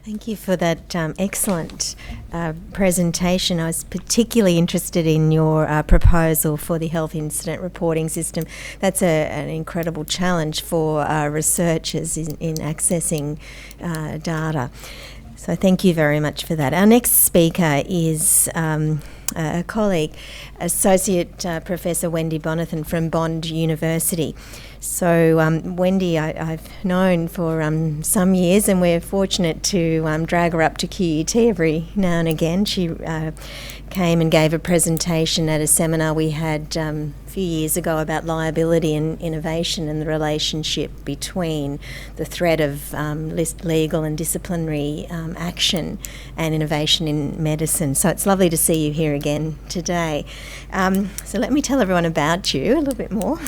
Thank you for that excellent presentation. I was particularly interested in your proposal for the health incident reporting system. That's an incredible challenge for researchers in accessing data. So thank you very much for that. Our next speaker is a colleague, Associate Professor Wendy Bonython from Bond University. So Wendy I've known for some years, and we're fortunate to drag her up to QUT every now and again. She came and gave a presentation at a seminar we had a few years ago about liability and innovation and the relationship between the threat of legal and disciplinary action and innovation in medicine. So it's lovely to see you here again today. So let me tell everyone about you a little bit more.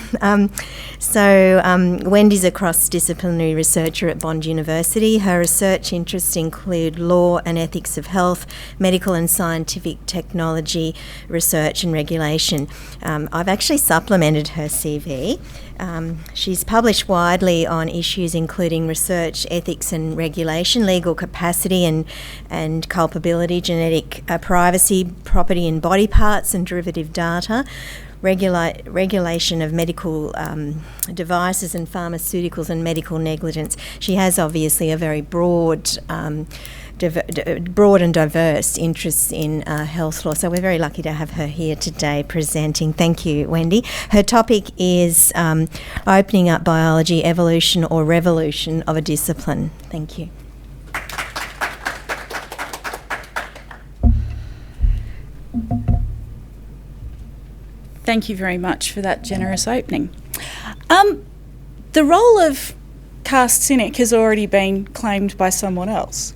Wendy's a cross-disciplinary researcher at Bond University. Her research interests include law and ethics of health, medical and scientific technology, research and regulation. I've actually supplemented her CV. She's published widely on issues including research, ethics and regulation, legal capacity and culpability, genetic privacy, property in body parts and derivative data, regulation of medical devices and pharmaceuticals and medical negligence. She has obviously a very broad and diverse interests in health law, so we're very lucky to have her here today presenting. Thank you, Wendy. Her topic is opening up biology, evolution or revolution of a discipline. Thank you. Thank you very much for that generous opening. The role of cast cynic has already been claimed by someone else.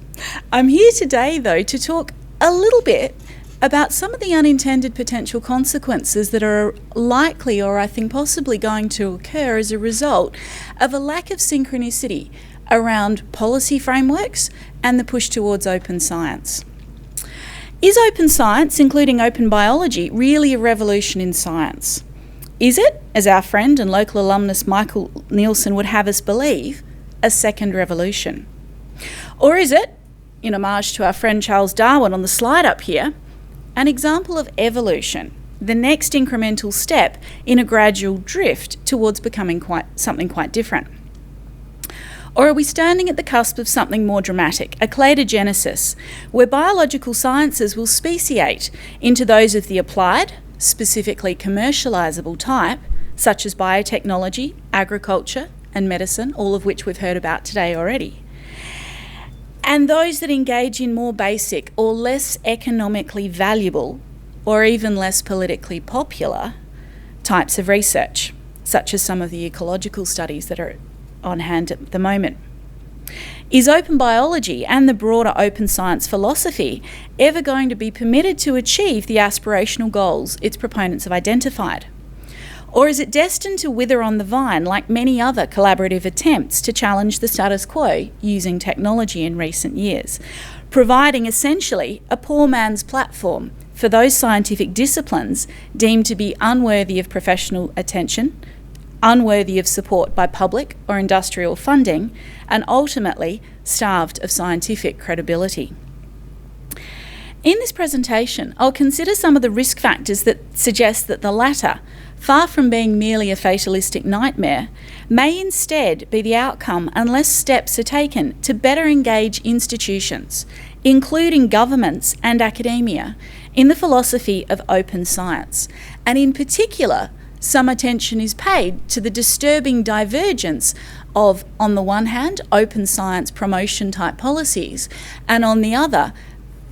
I'm here today, though, to talk a little bit about some of the unintended potential consequences that are likely, or I think possibly going to occur as a result of a lack of synchronicity around policy frameworks and the push towards open science. Is open science, including open biology, really a revolution in science? Is it, as our friend and local alumnus Michael Nielsen would have us believe, a second revolution? Or is it, in homage to our friend Charles Darwin on the slide up here, an example of evolution, the next incremental step in a gradual drift towards becoming something quite different? Or are we standing at the cusp of something more dramatic, a cladogenesis, where biological sciences will speciate into those of the applied, specifically commercialisable type, such as biotechnology, agriculture and medicine, all of which we've heard about today already, and those that engage in more basic or less economically valuable or even less politically popular types of research, such as some of the ecological studies that are on hand at the moment? Is open biology and the broader open science philosophy ever going to be permitted to achieve the aspirational goals its proponents have identified? Or is it destined to wither on the vine like many other collaborative attempts to challenge the status quo using technology in recent years, providing essentially a poor man's platform for those scientific disciplines deemed to be unworthy of professional attention, unworthy of support by public or industrial funding, and ultimately starved of scientific credibility? In this presentation, I'll consider some of the risk factors that suggest that the latter, far from being merely a fatalistic nightmare, may instead be the outcome unless steps are taken to better engage institutions, including governments and academia, in the philosophy of open science, and in particular, some attention is paid to the disturbing divergence of, on the one hand, open science promotion type policies, and on the other,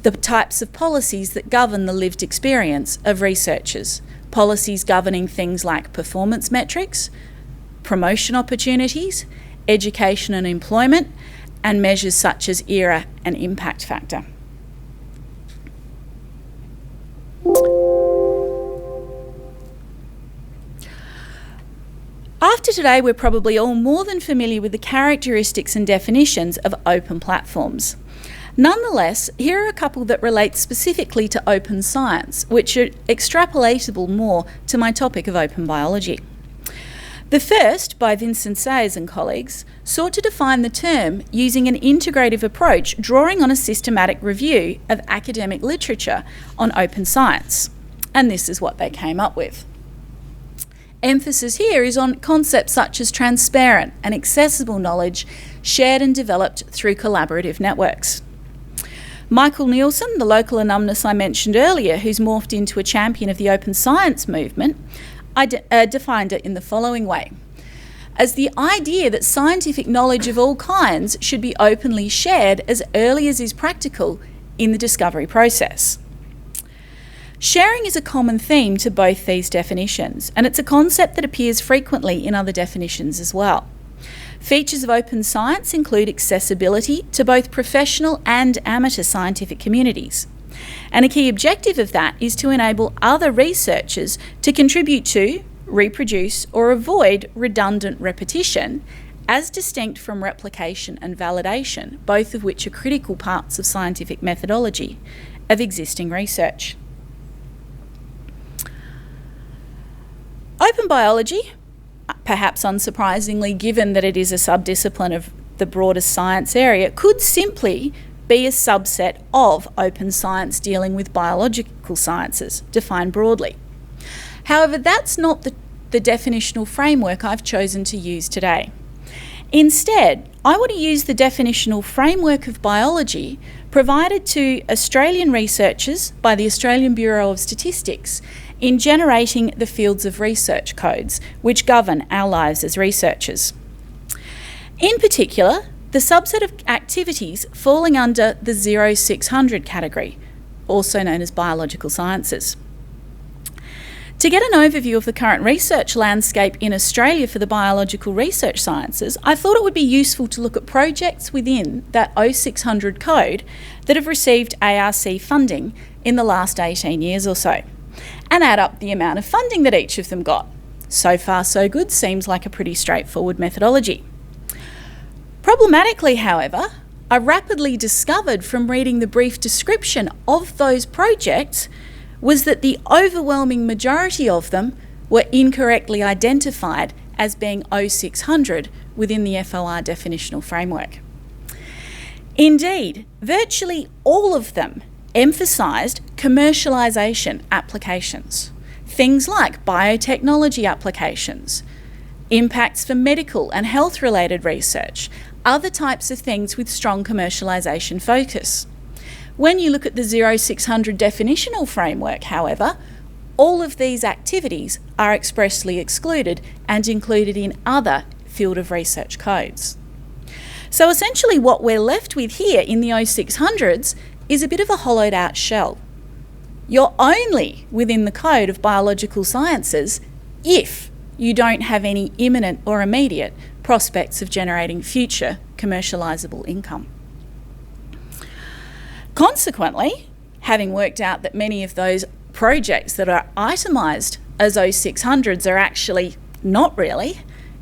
the types of policies that govern the lived experience of researchers. Policies governing things like performance metrics, promotion opportunities, education and employment, and measures such as era and impact factor. After today, we're probably all more than familiar with the characteristics and definitions of open platforms. Nonetheless, here are a couple that relate specifically to open science, which are extrapolatable more to my topic of open biology. The first, by Vincent Sayers and colleagues, sought to define the term using an integrative approach drawing on a systematic review of academic literature on open science. And this is what they came up with. Emphasis here is on concepts such as transparent and accessible knowledge shared and developed through collaborative networks. Michael Nielsen, the local alumnus I mentioned earlier, who's morphed into a champion of the open science movement, defined it in the following way: as the idea that scientific knowledge of all kinds should be openly shared as early as is practical in the discovery process. Sharing is a common theme to both these definitions, and it's a concept that appears frequently in other definitions as well. Features of open science include accessibility to both professional and amateur scientific communities. And a key objective of that is to enable other researchers to contribute to, reproduce, or avoid redundant repetition, as distinct from replication and validation, both of which are critical parts of scientific methodology of existing research. Open biology, perhaps unsurprisingly given that it is a subdiscipline of the broader science area, could simply be a subset of open science dealing with biological sciences, defined broadly. However, that's not the definitional framework I've chosen to use today. Instead, I want to use the definitional framework of biology provided to Australian researchers by the Australian Bureau of Statistics in generating the fields of research codes which govern our lives as researchers. In particular, the subset of activities falling under the 0600 category, also known as biological sciences. To get an overview of the current research landscape in Australia for the biological research sciences, I thought it would be useful to look at projects within that 0600 code that have received ARC funding in the last 18 years or so, and add up the amount of funding that each of them got. So far, so good, seems like a pretty straightforward methodology. Problematically, however, I rapidly discovered from reading the brief description of those projects was that the overwhelming majority of them were incorrectly identified as being 0600 within the FOR definitional framework. Indeed, virtually all of them emphasised commercialisation applications, things like biotechnology applications, impacts for medical and health-related research, other types of things with strong commercialisation focus. When you look at the 0600 definitional framework, however, all of these activities are expressly excluded and included in other field of research codes. So essentially what we're left with here in the 0600s is a bit of a hollowed out shell. You're only within the code of biological sciences if you don't have any imminent or immediate prospects of generating future commercialisable income. Consequently, having worked out that many of those projects that are itemised as 0600s are actually not really,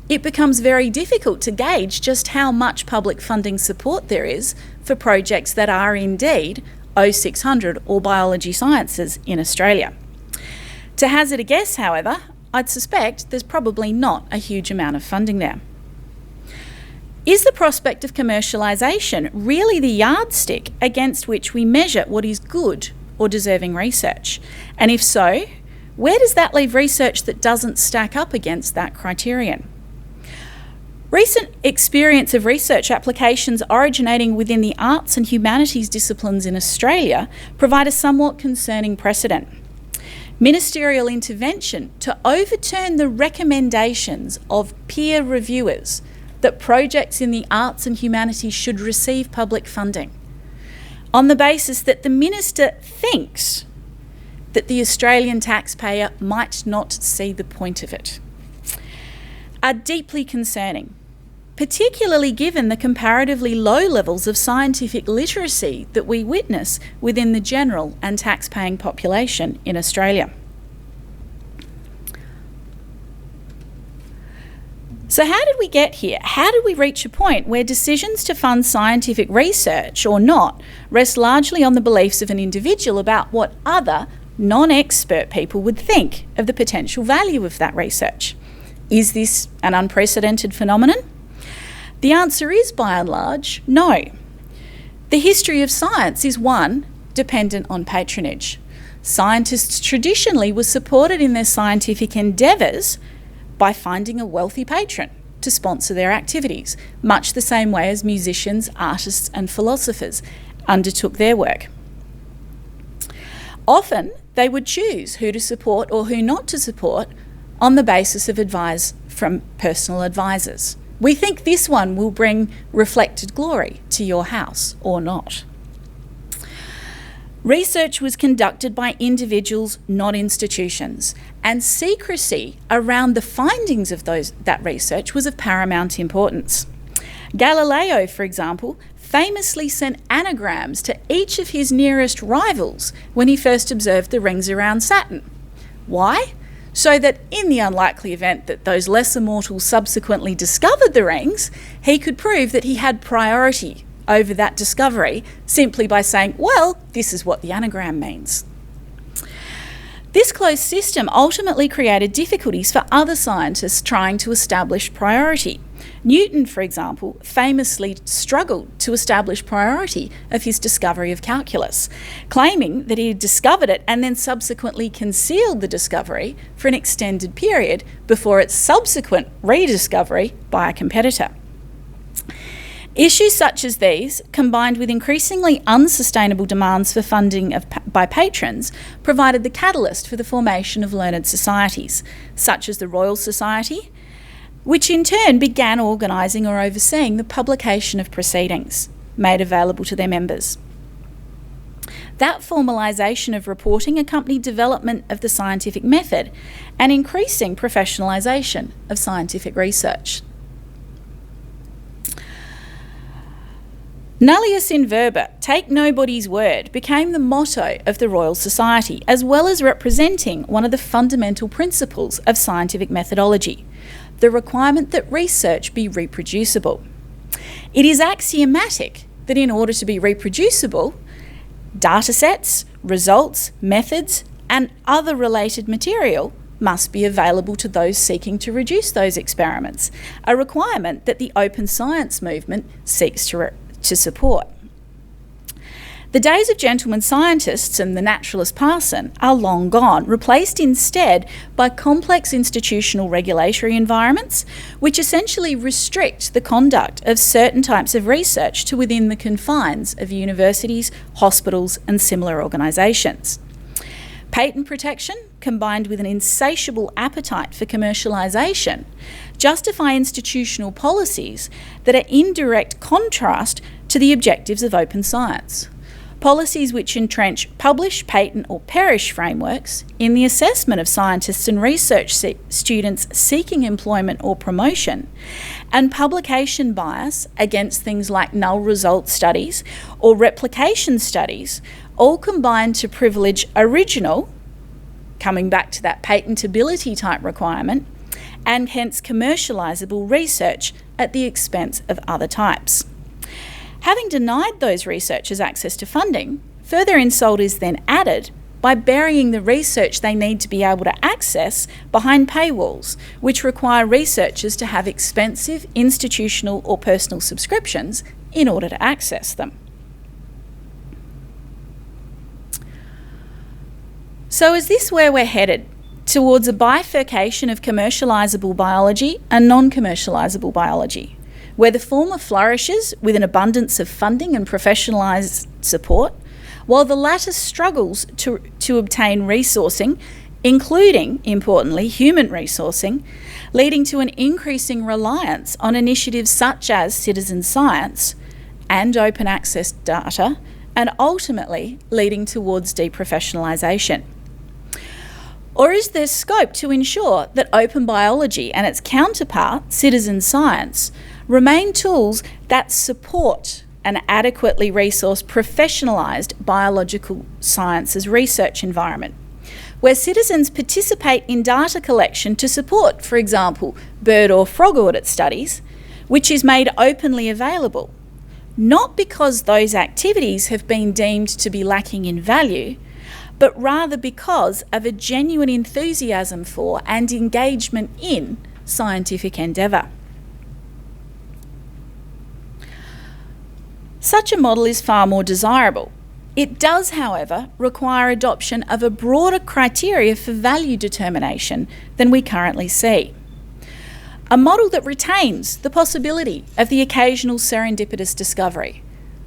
it becomes very difficult to gauge just how much public funding support there is for projects that are indeed 0600 or biology sciences in Australia. To hazard a guess, however, I'd suspect there's probably not a huge amount of funding there. Is the prospect of commercialisation really the yardstick against which we measure what is good or deserving research? And if so, where does that leave research that doesn't stack up against that criterion? Recent experience of research applications originating within the arts and humanities disciplines in Australia provide a somewhat concerning precedent. Ministerial intervention to overturn the recommendations of peer reviewers that projects in the arts and humanities should receive public funding on the basis that the minister thinks that the Australian taxpayer might not see the point of it, are deeply concerning, particularly given the comparatively low levels of scientific literacy that we witness within the general and tax-paying population in Australia. So how did we get here? How did we reach a point where decisions to fund scientific research or not rest largely on the beliefs of an individual about what other non-expert people would think of the potential value of that research? Is this an unprecedented phenomenon? The answer is, by and large, no. The history of science is one dependent on patronage. Scientists traditionally were supported in their scientific endeavours by finding a wealthy patron to sponsor their activities, much the same way as musicians, artists and philosophers undertook their work. Often they would choose who to support or who not to support on the basis of advice from personal advisors. We think this one will bring reflected glory to your house or not. Research was conducted by individuals, not institutions, and secrecy around the findings of that research was of paramount importance. Galileo, for example, famously sent anagrams to each of his nearest rivals when he first observed the rings around Saturn. Why? So that in the unlikely event that those lesser mortals subsequently discovered the rings, he could prove that he had priority over that discovery simply by saying, well, this is what the anagram means. This closed system ultimately created difficulties for other scientists trying to establish priority. Newton, for example, famously struggled to establish priority of his discovery of calculus, claiming that he had discovered it and then subsequently concealed the discovery for an extended period before its subsequent rediscovery by a competitor. Issues such as these, combined with increasingly unsustainable demands for funding by patrons, provided the catalyst for the formation of learned societies, such as the Royal Society, which in turn began organising or overseeing the publication of proceedings made available to their members. That formalisation of reporting accompanied development of the scientific method and increasing professionalisation of scientific research. Nullius in Verba, take nobody's word, became the motto of the Royal Society, as well as representing one of the fundamental principles of scientific methodology, the requirement that research be reproducible. It is axiomatic that in order to be reproducible, datasets, results, methods, and other related material must be available to those seeking to reduce those experiments, a requirement that the open science movement seeks to support. The days of gentlemen scientists and the naturalist parson are long gone, replaced instead by complex institutional regulatory environments which essentially restrict the conduct of certain types of research to within the confines of universities, hospitals and similar organisations. Patent protection, combined with an insatiable appetite for commercialisation, justify institutional policies that are in direct contrast to the objectives of open science. Policies which entrench publish, patent or perish frameworks in the assessment of scientists and research students seeking employment or promotion, and publication bias against things like null result studies or replication studies, all combine to privilege original, coming back to that patentability type requirement, and hence commercialisable research at the expense of other types. Having denied those researchers access to funding, further insult is then added by burying the research they need to be able to access behind paywalls, which require researchers to have expensive institutional or personal subscriptions in order to access them. So is this where we're headed? Towards a bifurcation of commercialisable biology and non-commercialisable biology, where the former flourishes with an abundance of funding and professionalised support, while the latter struggles to obtain resourcing, including, importantly, human resourcing, leading to an increasing reliance on initiatives such as citizen science and open access data, and ultimately leading towards deprofessionalisation? Or is there scope to ensure that open biology and its counterpart, citizen science, remain tools that support an adequately resourced, professionalised biological sciences research environment, where citizens participate in data collection to support, for example, bird or frog audit studies, which is made openly available, not because those activities have been deemed to be lacking in value, but rather because of a genuine enthusiasm for and engagement in scientific endeavour. Such a model is far more desirable. It does, however, require adoption of a broader criteria for value determination than we currently see. A model that retains the possibility of the occasional serendipitous discovery,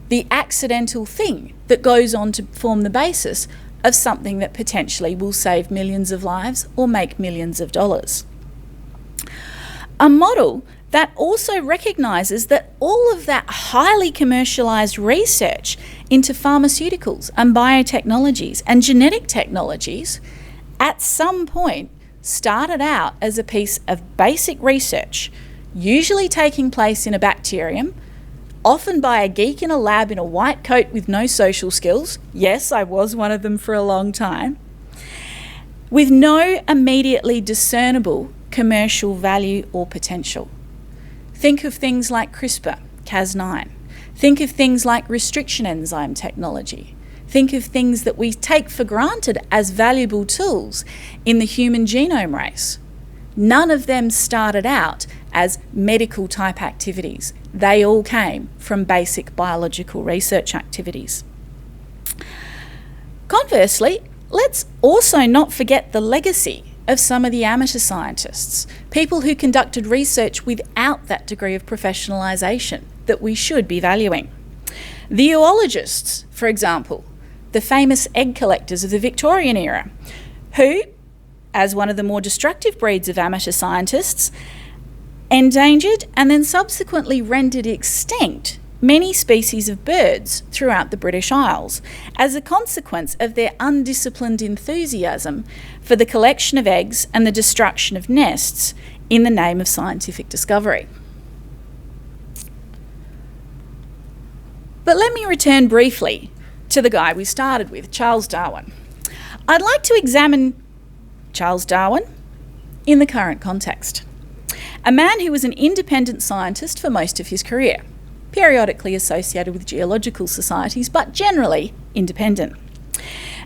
the accidental thing that goes on to form the basis of something that potentially will save millions of lives or make millions of dollars. A model that also recognises that all of that highly commercialised research into pharmaceuticals and biotechnologies and genetic technologies at some point started out as a piece of basic research, usually taking place in a bacterium, often by a geek in a lab in a white coat with no social skills. Yes, I was one of them for a long time. With no immediately discernible commercial value or potential. Think of things like CRISPR, Cas9. Think of things like restriction enzyme technology. Think of things that we take for granted as valuable tools in the human genome race. None of them started out as medical type activities. They all came from basic biological research activities. Conversely, let's also not forget the legacy of some of the amateur scientists, people who conducted research without that degree of professionalisation that we should be valuing. The zoologists, for example, the famous egg collectors of the Victorian era, who, as one of the more destructive breeds of amateur scientists, endangered and then subsequently rendered extinct many species of birds throughout the British Isles as a consequence of their undisciplined enthusiasm for the collection of eggs and the destruction of nests in the name of scientific discovery. But let me return briefly to the guy we started with, Charles Darwin. I'd like to examine Charles Darwin in the current context. A man who was an independent scientist for most of his career, periodically associated with geological societies, but generally independent.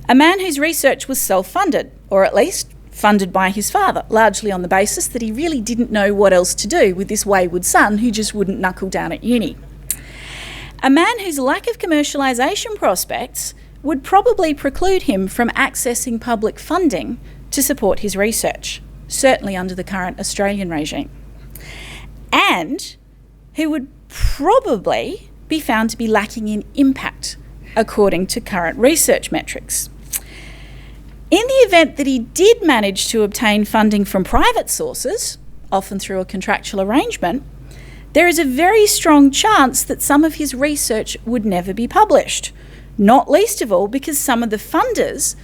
A man whose research was self-funded, or at least funded by his father, largely on the basis that he really didn't know what else to do with this wayward son who just wouldn't knuckle down at uni. A man whose lack of commercialisation prospects would probably preclude him from accessing public funding to support his research, certainly under the current Australian regime. And who would probably be found to be lacking in impact, according to current research metrics. In the event that he did manage to obtain funding from private sources, often through a contractual arrangement, there is a very strong chance that some of his research would never be published, not least of all because some of the funders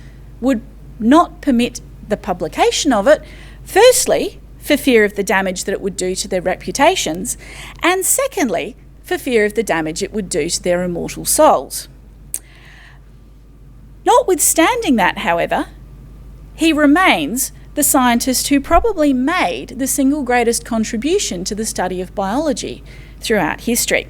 would not permit the publication of it, firstly, for fear of the damage that it would do to their reputations, and secondly, for fear of the damage it would do to their immortal souls. Notwithstanding that, however, he remains the scientist who probably made the single greatest contribution to the study of biology throughout history.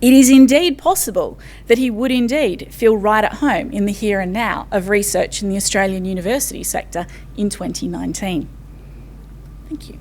It is indeed possible that he would indeed feel right at home in the here and now of research in the Australian university sector in 2019. Thank you.